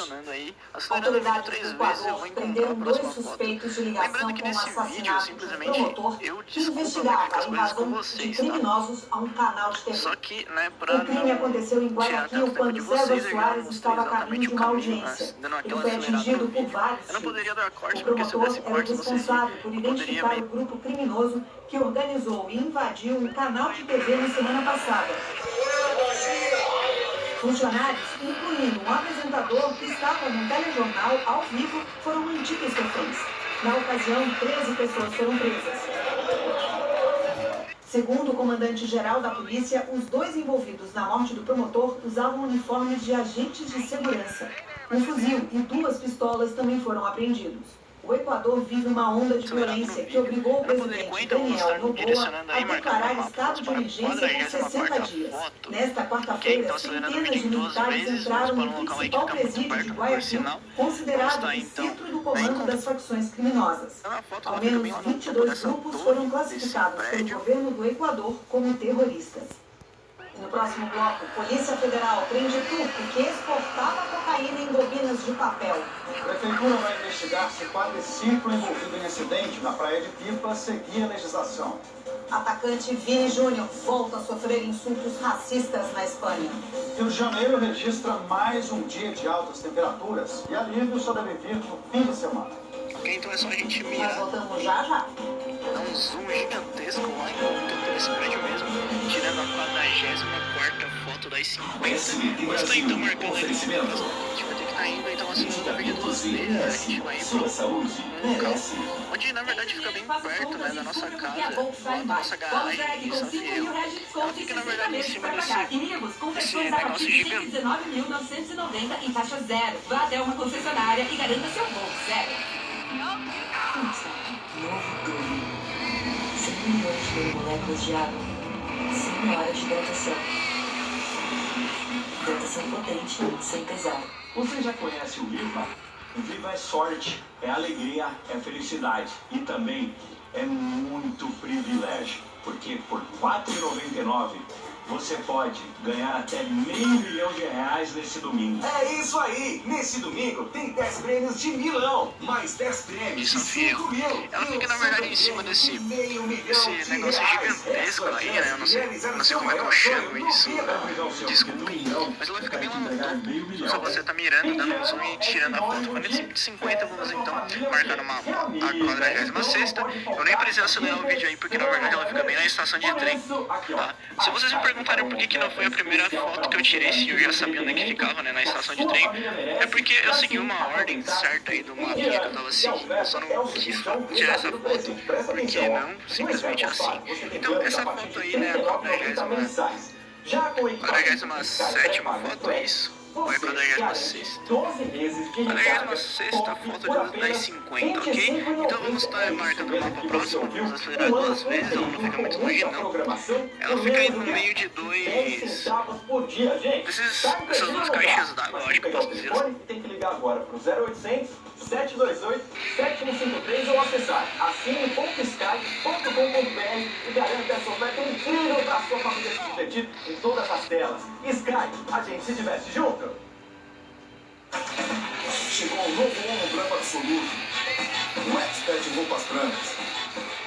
Autoridades do Equador prenderam 2 suspeitos de ligação com o assassinato de um promotor que investigava a invasão de criminosos a um canal de TV. O crime aconteceu em Guayaquil quando César Soares estava a caminho de uma audiência. Ele foi atingido por vários tiros. O promotor era o responsável por identificar o grupo criminoso que organizou e invadiu um canal de TV na semana passada. Funcionários, incluindo um apresentador que estava no telejornal ao vivo, foram mantidos reféns. Na ocasião, 13 pessoas foram presas. Segundo o comandante-geral da polícia, os 2 envolvidos na morte do promotor usavam uniformes de agentes de segurança. Um fuzil e 2 pistolas também foram apreendidos. O Equador vive uma onda de violência que obrigou o presidente Daniel Noboa a declarar estado de emergência por 60 dias. Nesta quarta-feira, centenas de militares entraram no principal presídio de Guayaquil, considerado o centro do comando das facções criminosas. Ao menos 22 grupos foram classificados pelo governo do Equador como terroristas. No próximo bloco, Polícia Federal prende turco que exportava cocaína em bobinas de papel. A Prefeitura vai investigar se quadriciclo envolvido em acidente na Praia de Pipa seguia a legislação. Atacante Vini Júnior volta a sofrer insultos racistas na Espanha. Rio de Janeiro registra mais um dia de altas temperaturas e alívio só deve vir no fim de semana. Ok, então é só a gente mirar. Nós voltamos já. Dá um zoom gigantesco lá em esse prédio mesmo, tirando a 44ª foto das 50. Mas tá então marcando ali. A gente vai ter que estar indo, então assinando o vídeo 2 vezes. A gente vai ir pro local, onde na verdade fica bem perto, né, da nossa casa, da nossa garagem em São Fiel. Ela fica na verdade em cima desse negócio gigante. R$19.990 em taxa zero. Vá até uma concessionária e garanta seu voo zero. Novo Guri. 100 milhões de moléculas de água. 100 horas de hidratação. Hidratação potente, sem pesar. Você já conhece o Viva? O Viva é sorte, é alegria, é felicidade e também é muito privilégio. Porque por R$4,99 você pode ganhar até R$500 mil nesse domingo. É isso aí! Nesse domingo tem 10 prêmios de milão, mais 10 prêmios de 5 mil. Ela fica na verdade em cima desse negócio gigantesco aí, né? Eu não sei como é que eu chamo isso. Desculpa. Mas ela fica bem lá no topo. Só você tá mirando, dando um zoom e tirando a foto. Quando ele de 50, vamos então marcar a 46ª. Eu nem precisei acelerar o vídeo aí, porque na verdade ela fica bem na estação de trem, tá? Se vocês me perguntarem por que não foi a primeira foto que eu tirei, se eu já sabia onde é que ficava, né, na estação de trem, é porque eu segui uma ordem certa aí do mapa que eu tava seguindo, eu só não quis tirar essa foto, porque não simplesmente assim. Então essa foto aí, né, a 47ª foto, é isso? Ou é a 46ª? A 46ª foto das 50, ok? Então vamos estar marcando o mapa próximo, vamos acelerar 2 vezes, ela não fica muito longe não. Ela fica aí no meio de dessas 2 caixas d'água, eu acho que eu posso dizer assim. Tem que ligar agora pro 0800 728 7153 ou acessar assine.sky.com.br e garanta essa oferta incrível para sua família se divertir em todas as telas. Sky, a gente se diverte junto. Chegou o novo Omo Branco Absoluto, o expert em roupas brancas.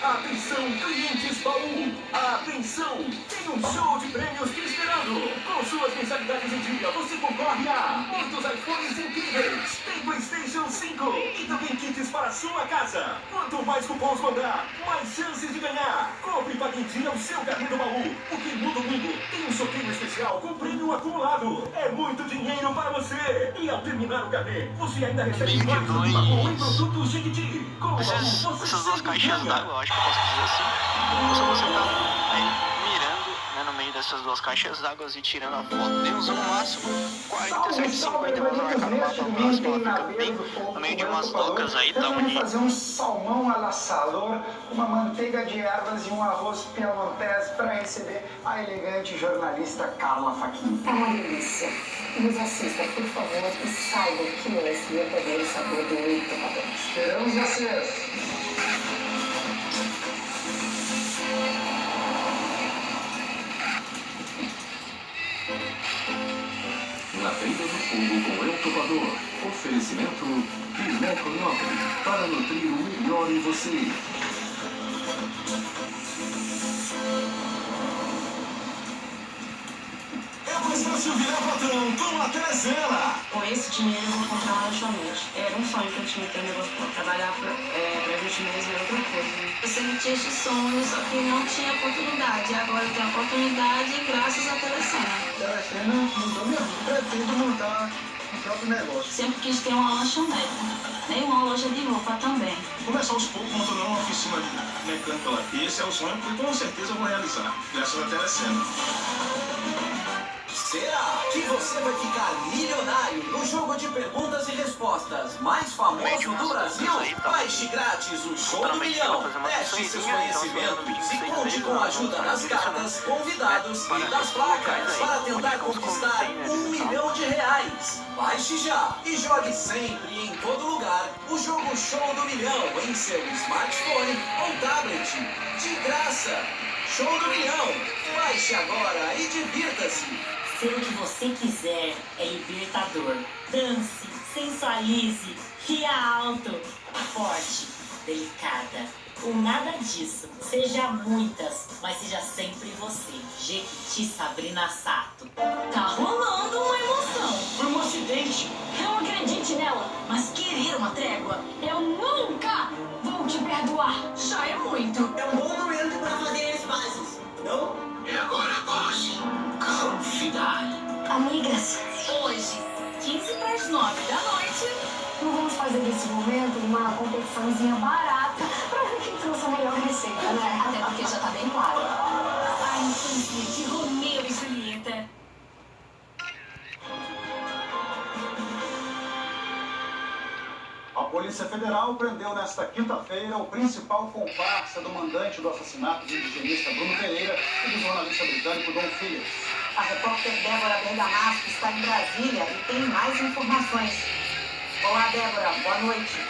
Atenção, clientes Baú! Atenção! Tem um show de prêmios te esperando! Com suas mensalidades em dia, você concorre a muitos iPhones incríveis! Tem PlayStation 5 e também kits para sua casa! Quanto mais cupons mandar, mais chances de ganhar! Compre e pague em dia o seu carnê do Baú! Porque no domingo tem um sorteio especial com prêmio acumulado! É muito dinheiro para você! E ao terminar o carnê, você ainda recebe mais do Baú em produtos Jequiti! Com o Baú, você sempre ganha! Eu acho que eu posso dizer assim. Se você tá aí mirando, né, no meio dessas 2 caixas d'água e tirando a foto, tem um zoom máximo 47,50, vamos marcar no mapa próximo. Ela fica bem no meio de umas docas aí, tá onde fazer um salmão à la salor, uma manteiga de ervas e um arroz piemontese para receber a elegante jornalista Carla Fachin. Tá uma delícia. Nos assista, por favor, e saiba que esse ia perder o sabor do oito padrões. Esperamos vocês! Na Trilha do Fogo com El Trovador. Oferecimento Pineco Nobre, para nutrir o melhor em você. É mais fácil virar patrão com a Teresela. Com esse dinheiro eu vou comprar uma lanchonete. Era um sonho que eu tinha ter um negócio para trabalhar pra gente mesmo, é outra coisa. Eu sempre tinha esse sonho, só que não tinha oportunidade. Agora eu tenho oportunidade graças à Telecena. Telecena mudou minha vida, pretendo montar um próprio negócio. Sempre quis ter uma lanchonete, nem uma loja de roupa também. Começar aos poucos, montando uma oficina de mecânica lá. E esse é o sonho que com certeza eu vou realizar, graças à Telecena. Será que você vai ficar milionário no jogo de perguntas e respostas mais famoso do Brasil? Baixe grátis o Show do Milhão. Teste seus conhecimentos e conte com a ajuda das cartas, convidados e das placas para tentar conquistar R$1 milhão. Baixe já e jogue sempre e em todo lugar o jogo Show do Milhão em seu smartphone ou tablet. De graça. Show do Milhão. Baixe agora e divirta-se. Ser o que você quiser é libertador. Dance, sensualize, ria alto, forte, delicada. Ou nada disso. Seja muitas, mas seja sempre você. Jequiti Sabrina Sato. Tá rolando uma emoção. Foi um acidente. Não acredite nela, mas querer uma trégua. Eu nunca vou te perdoar. Já é muito. É um bom momento para fazer as pazes, não? E agora, boss? Confidai. Amigas, hoje, 8:45 da noite, Não vamos fazer desse momento uma competiçãozinha barata pra ver quem trouxe a melhor receita, né? até porque já tá bem claro. A infância de Romeu e Julieta. A Polícia Federal prendeu nesta quinta-feira o principal comparsa do mandante do assassinato do indigenista Bruno Pereira e do jornalista britânico Don Phillips. A repórter Débora Bergamasco está em Brasília e tem mais informações. Olá, Débora. Boa noite.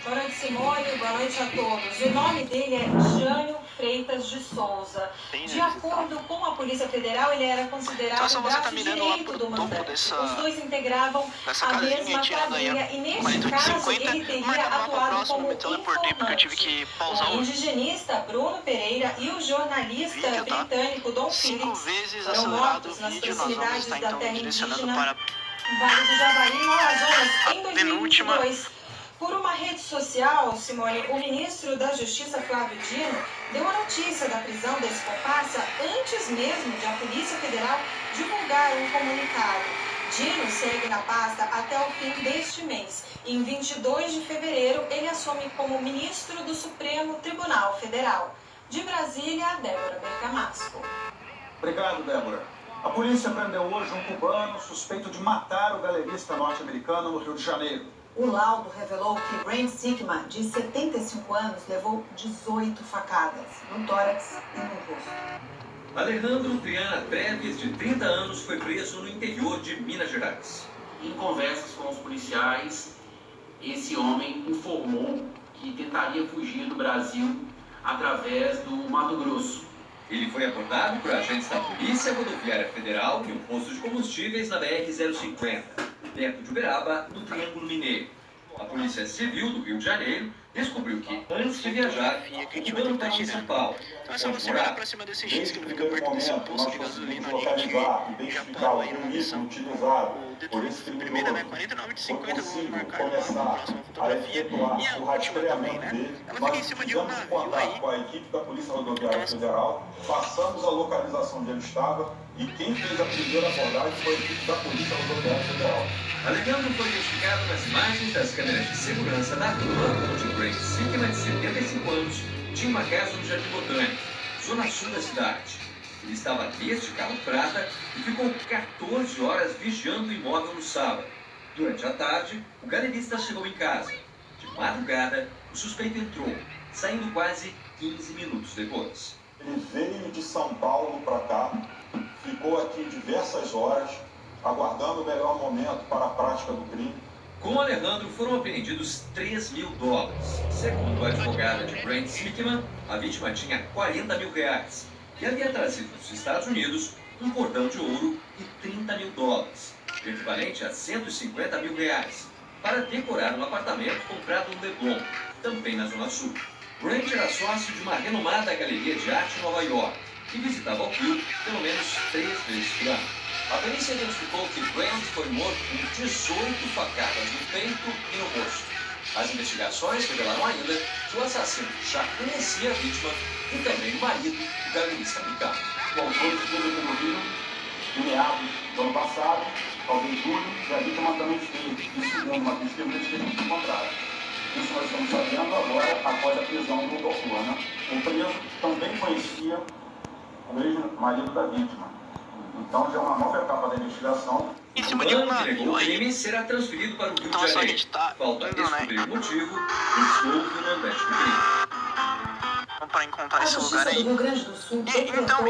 Boa noite, Simone. Boa noite a todos. O nome dele é Jânio Freitas de Souza. De acordo com a Polícia Federal, ele era considerado o braço direito do mandante. Os dois integravam a mesma quadrilha e, neste caso, ele teria atuado como informante. O indigenista Bruno Pereira e o jornalista britânico Don Phillips foram mortos nas proximidades da terra indígena Vale do Javari, no Amazonas, em 2022. Por uma rede social, Simone, o ministro da Justiça, Flávio Dino, deu a notícia da prisão desse comparsa antes mesmo de a Polícia Federal divulgar um comunicado. Dino segue na pasta até o fim deste mês. Em 22 de fevereiro, ele assume como ministro do Supremo Tribunal Federal. De Brasília, Débora Bergamasco. Obrigado, Débora. A polícia prendeu hoje um cubano suspeito de matar o galerista norte-americano no Rio de Janeiro. O laudo revelou que Brent Sickman, de 75 anos, levou 18 facadas no tórax e no rosto. Alejandro Triana Treves, de 30 anos, foi preso no interior de Minas Gerais. Em conversas com os policiais, esse homem informou que tentaria fugir do Brasil através do Mato Grosso. Ele foi abordado por agentes da Polícia Rodoviária Federal em um posto de combustíveis na BR-050, perto de Uberaba, no Triângulo Mineiro. A Polícia Civil do Rio de Janeiro descobriu que, antes de viajar, o cubano estava em São Paulo. Então é só você olhar pra cima desse X que fica perto desse posto de gasolina ali, que já parou aí numa missão. O primeiro é 49 de 50, vamos marcar lá na próxima fotografia. E a última também, né? Ela fica em cima de um navio aí. Com a equipe da Polícia Rodoviária Federal, passamos a localização onde ele estava e quem fez a primeira abordagem foi a equipe da Polícia Rodoviária Federal. Alejandro foi identificado nas imagens das câmeras de segurança da rua onde Brent Sickman, de 75 anos, tinha uma casa no Jardim Botânico, zona sul da cidade. Ele estava neste carro prata e ficou 14 horas vigiando o imóvel no sábado. Durante a tarde, o galerista chegou em casa. De madrugada, o suspeito entrou, saindo quase 15 minutos depois. Ele veio de São Paulo para cá, ficou aqui diversas horas, aguardando o melhor momento para a prática do crime. Com o Alejandro foram apreendidos $3 mil. Segundo a advogada de Brent Sickman, a vítima tinha $40 mil e havia trazido dos Estados Unidos um cordão de ouro e $30 mil, o equivalente a R$150 mil, para decorar um apartamento comprado no Leblon, também na Zona Sul. Brent era sócio de uma renomada galeria de arte em Nova York e visitava o Rio pelo menos 3 vezes por ano. A perícia identificou que Brent foi morto com 18 facadas no peito e no rosto. As investigações revelaram ainda que o assassino já conhecia a vítima e também o marido do galerista americano. O autor esteve aqui no Rio, em meados do ano passado, talvez julho, e a vítima também esteve, e segundo uma testemunha, esteve encontrada. Isso nós estamos sabendo agora, após a prisão do doutor, né? O preso também conhecia o ex-marido da vítima. Então, já é uma nova etapa da investigação. Em cima de um navio aí. O crime será transferido para o Rio de Janeiro. Falta descobrir o motivo e escopo do mandante do crime. pra encontrar esse lugar aí. Rio Grande do Sul Então,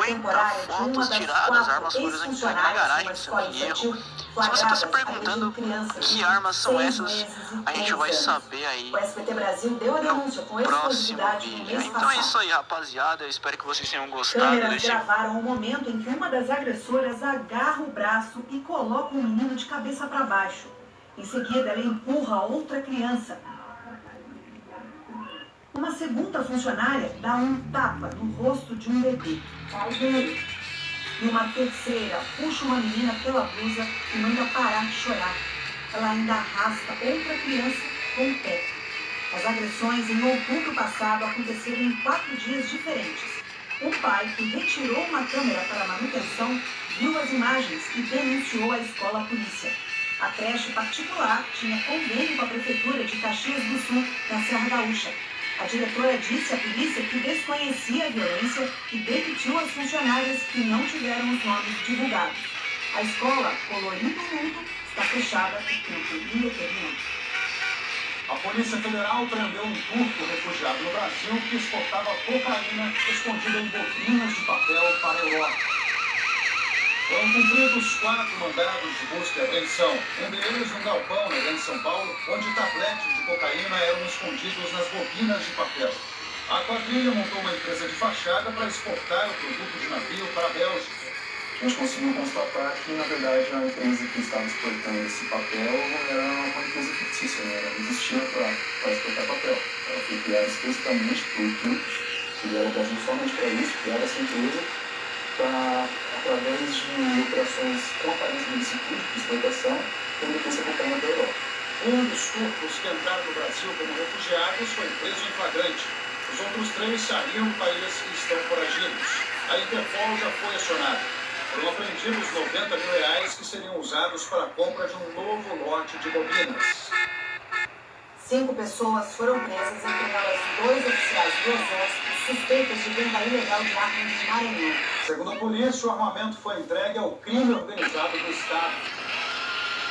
encontra fotos tiradas, armas furas entregues na garagem do Semi-Erro. Se você tá se perguntando que armas são essas, a gente vai saber aí O SBT Brasil deu a denúncia com próximo exclusividade no vídeo. mês Então é passado. isso aí, rapaziada. Eu espero que vocês tenham gostado Câmeras desse... gravaram o momento em que uma das agressoras agarra o braço e coloca o menino de cabeça para baixo. Em seguida, ela empurra outra criança. Uma segunda funcionária dá um tapa no rosto de um bebê. E uma terceira puxa uma menina pela blusa e manda parar de chorar. Ela ainda arrasta outra criança com o pé. As agressões em outubro passado aconteceram em 4 dias diferentes. Um pai que retirou uma câmera para manutenção viu as imagens e denunciou a escola à polícia. A creche particular tinha convênio com a Prefeitura de Caxias do Sul, na Serra Gaúcha. A diretora disse à polícia que desconhecia a violência e demitiu as funcionárias que não tiveram os nomes divulgados. A escola, Colorido Mundo, está fechada por tempo indeterminado. A Polícia Federal prendeu um turco refugiado no Brasil que exportava cocaína escondida em bobinas de papel para a Europa. Foram cumpridos 4 mandados de busca e apreensão, um deles num galpão na Grande São Paulo, onde tabletes de cocaína eram escondidos nas bobinas de papel. A quadrilha montou uma empresa de fachada para exportar o produto de navio para a Bélgica. A gente conseguiu constatar que, na verdade, a empresa que estava exportando esse papel era uma empresa fictícia, né? Ela não existia para exportar papel. Ela foi criada especificamente por turcos, que vieram ao Brasil somente para isso, criaram essa empresa para, através de operações com aparência de licitude, de exportação, vender essa cocaína para a Europa. Um dos turcos que entraram no Brasil como refugiados foi preso em flagrante. Os outros 3 saíram do país e estão foragidos. A Interpol já foi acionada. Foram apreendidos R$90 mil que seriam usados para a compra de um novo lote de bobinas. 5 pessoas foram presas, entre elas 2 oficiais do Exército, suspeitas de venda ilegal de armas de Maranhão. Segundo a polícia, o armamento foi entregue ao crime organizado do Estado.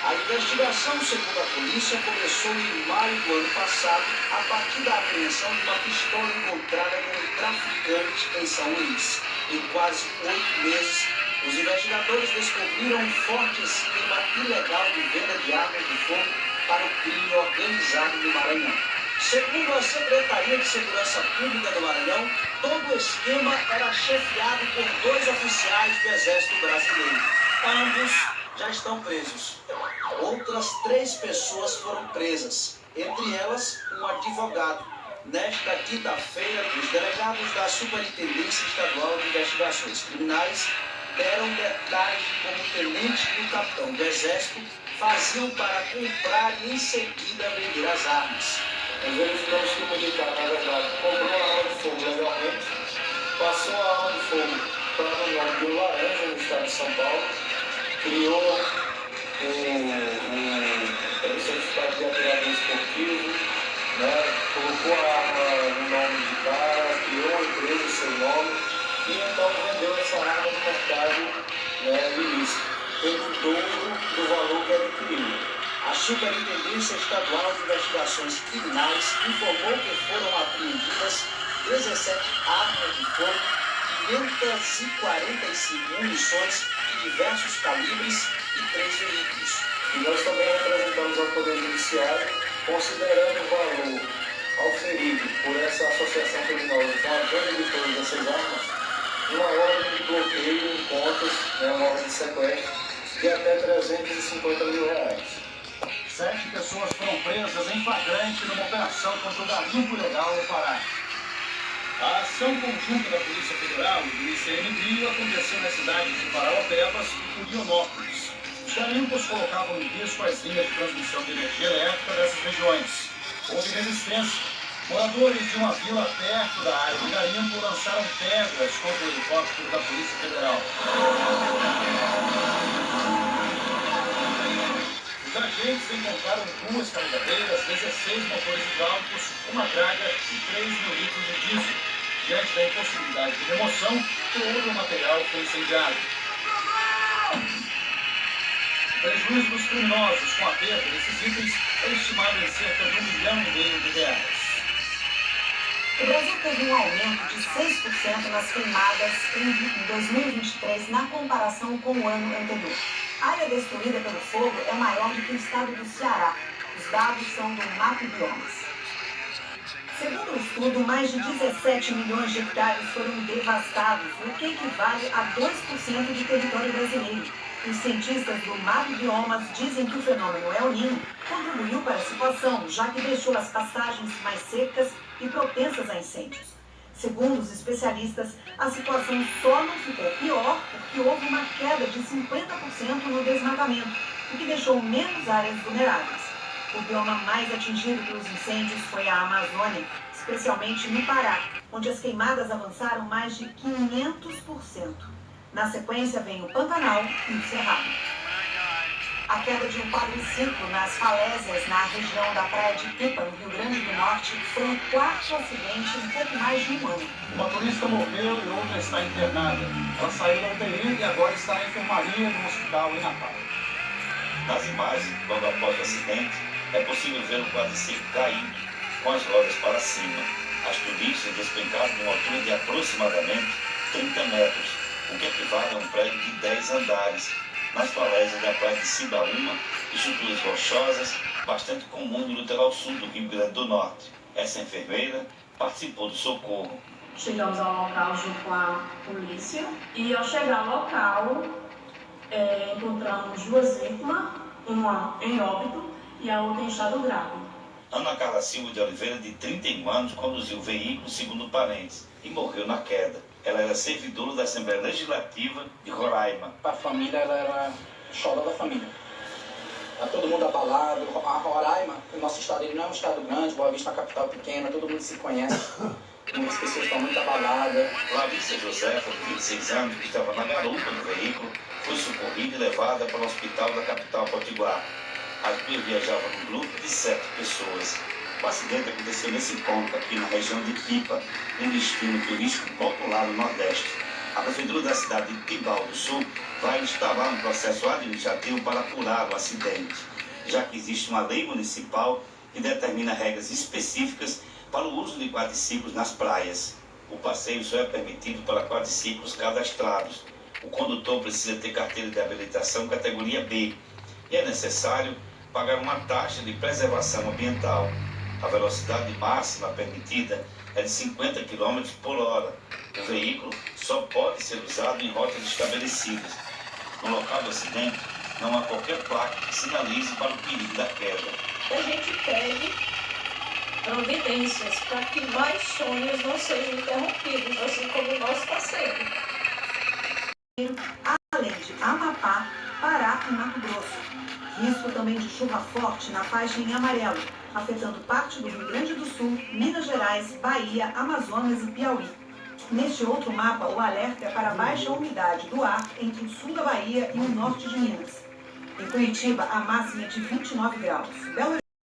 A investigação, segundo a polícia, começou em maio do ano passado, a partir da apreensão de uma pistola encontrada com um traficante em São Luís. Em quase 8 meses, os investigadores descobriram um forte esquema ilegal de venda de armas de fogo para o crime organizado no Maranhão. Segundo a Secretaria de Segurança Pública do Maranhão, todo o esquema era chefiado por 2 oficiais do Exército Brasileiro. Ambos já estão presos. Outras 3 pessoas foram presas, entre elas um advogado. Nesta quinta-feira, os delegados da Superintendência Estadual de Investigações Criminais deram detalhes de como o tenente e o capitão do Exército faziam para comprar e em seguida vender as armas. Nós verificamos que o militar, na verdade, comprou a arma de fogo legalmente, passou a arma de fogo para o nome do Laranja, no estado de São Paulo, criou o certificado de atirador esportivo, né, colocou a arma no nome de cara, criou a empresa, seu nome, e então vendeu essa arma no mercado ilícito, pelo dobro do valor que adquiriu. A Superintendência Estadual de Investigações Criminais informou que foram apreendidas 17 armas de fogo, 545 munições de diversos calibres e 3 veículos. E nós também apresentamos ao Poder Judiciário, considerando o valor auferido por essa associação criminosa com a venda de todas essas armas, uma ordem de bloqueio em contas, uma ordem de sequestro, de até R$350 mil. 7 pessoas foram presas em flagrante numa operação contra o garimpo ilegal no Pará. A ação conjunta da Polícia Federal e do ICMBio aconteceu nas cidades de Parauapebas e Curionópolis. Os garimpos colocavam em risco as linhas de transmissão de energia elétrica dessas regiões. Houve resistência. Moradores de uma vila perto da área do garimpo lançaram pedras contra o helicóptero da Polícia Federal. Os agentes encontraram 2 carregadeiras, 16 motores hidráulicos, uma draga e 3 mil litros de diesel. Diante da impossibilidade de remoção, todo o material foi incendiado. O prejuízo dos criminosos com a perda desses itens é estimado em cerca de R$1,5 milhão. O Brasil teve um aumento de 6% nas queimadas em 2023 na comparação com o ano anterior. A área destruída pelo fogo é maior do que o estado do Ceará. Os dados são do MapBiomas. Segundo o estudo, mais de 17 milhões de hectares foram devastados, o que equivale a 2% do território brasileiro. Os cientistas do MapBiomas dizem que o fenômeno El Niño contribuiu para a situação, já que deixou as pastagens mais secas e propensas a incêndios. Segundo os especialistas, a situação só não ficou pior porque houve uma queda de 50% no desmatamento, o que deixou menos áreas vulneráveis. O bioma mais atingido pelos incêndios foi a Amazônia, especialmente no Pará, onde as queimadas avançaram mais de 500%. Na sequência vem o Pantanal e o Cerrado. A queda de um quadriciclo nas falésias na região da praia de Pipa, no Rio Grande do Norte, foi o quarto acidente em pouco mais de um ano. O motorista morreu e outra está internada. Ela saiu da UTI e agora está em enfermaria no hospital em Natal. Nas imagens, logo após o acidente, é possível ver o quadriciclo caído, com as rodas para cima. As turistas despencaram de uma altura de aproximadamente 30 metros, o que equivale a um prédio de 10 andares, nas falésias da praia de Cibaúma, estruturas rochosas, bastante comum no litoral sul do Rio Grande do Norte. Essa enfermeira participou do socorro. Chegamos ao local junto com a polícia e ao chegar ao local, encontramos duas vítimas, uma em óbito e a outra em estado grave. Ana Carla Silva de Oliveira, de 31 anos, conduziu o veículo segundo parentes e morreu na queda. Ela era servidora da Assembleia Legislativa de Roraima. A família, ela era chola da família. Tá todo mundo abalado. A Roraima, o nosso estado, ele não é um estado grande, Boa Vista é uma capital pequena, todo mundo se conhece. Muitas pessoas estão muito abaladas. Larissa Josefa, de 26 anos, que estava na garupa do veículo, foi socorrida e levada para o hospital da capital potiguar. As duas viajavam num grupo de 7 pessoas. O acidente aconteceu nesse ponto aqui na região de Pipa, um destino turístico popular no Nordeste. A Prefeitura da cidade de Tibau do Sul vai instalar um processo administrativo para apurar o acidente, já que existe uma lei municipal que determina regras específicas para o uso de quadriciclos nas praias. O passeio só é permitido para quadriciclos cadastrados. O condutor precisa ter carteira de habilitação categoria B e é necessário pagar uma taxa de preservação ambiental. A velocidade máxima permitida é de 50 km por hora. O veículo só pode ser usado em rotas estabelecidas. No local do acidente, não há qualquer placa que sinalize para o perigo da queda. A gente pede providências para que mais sonhos não sejam interrompidos, assim como o nosso passeio. Além de Amapá, Pará e Mato Grosso. Risco também de chuva forte na faixa em amarelo, afetando parte do Rio Grande do Sul, Minas Gerais, Bahia, Amazonas e Piauí. Neste outro mapa, o alerta é para a baixa umidade do ar entre o sul da Bahia e o norte de Minas. Em Curitiba, a máxima é de 29 graus.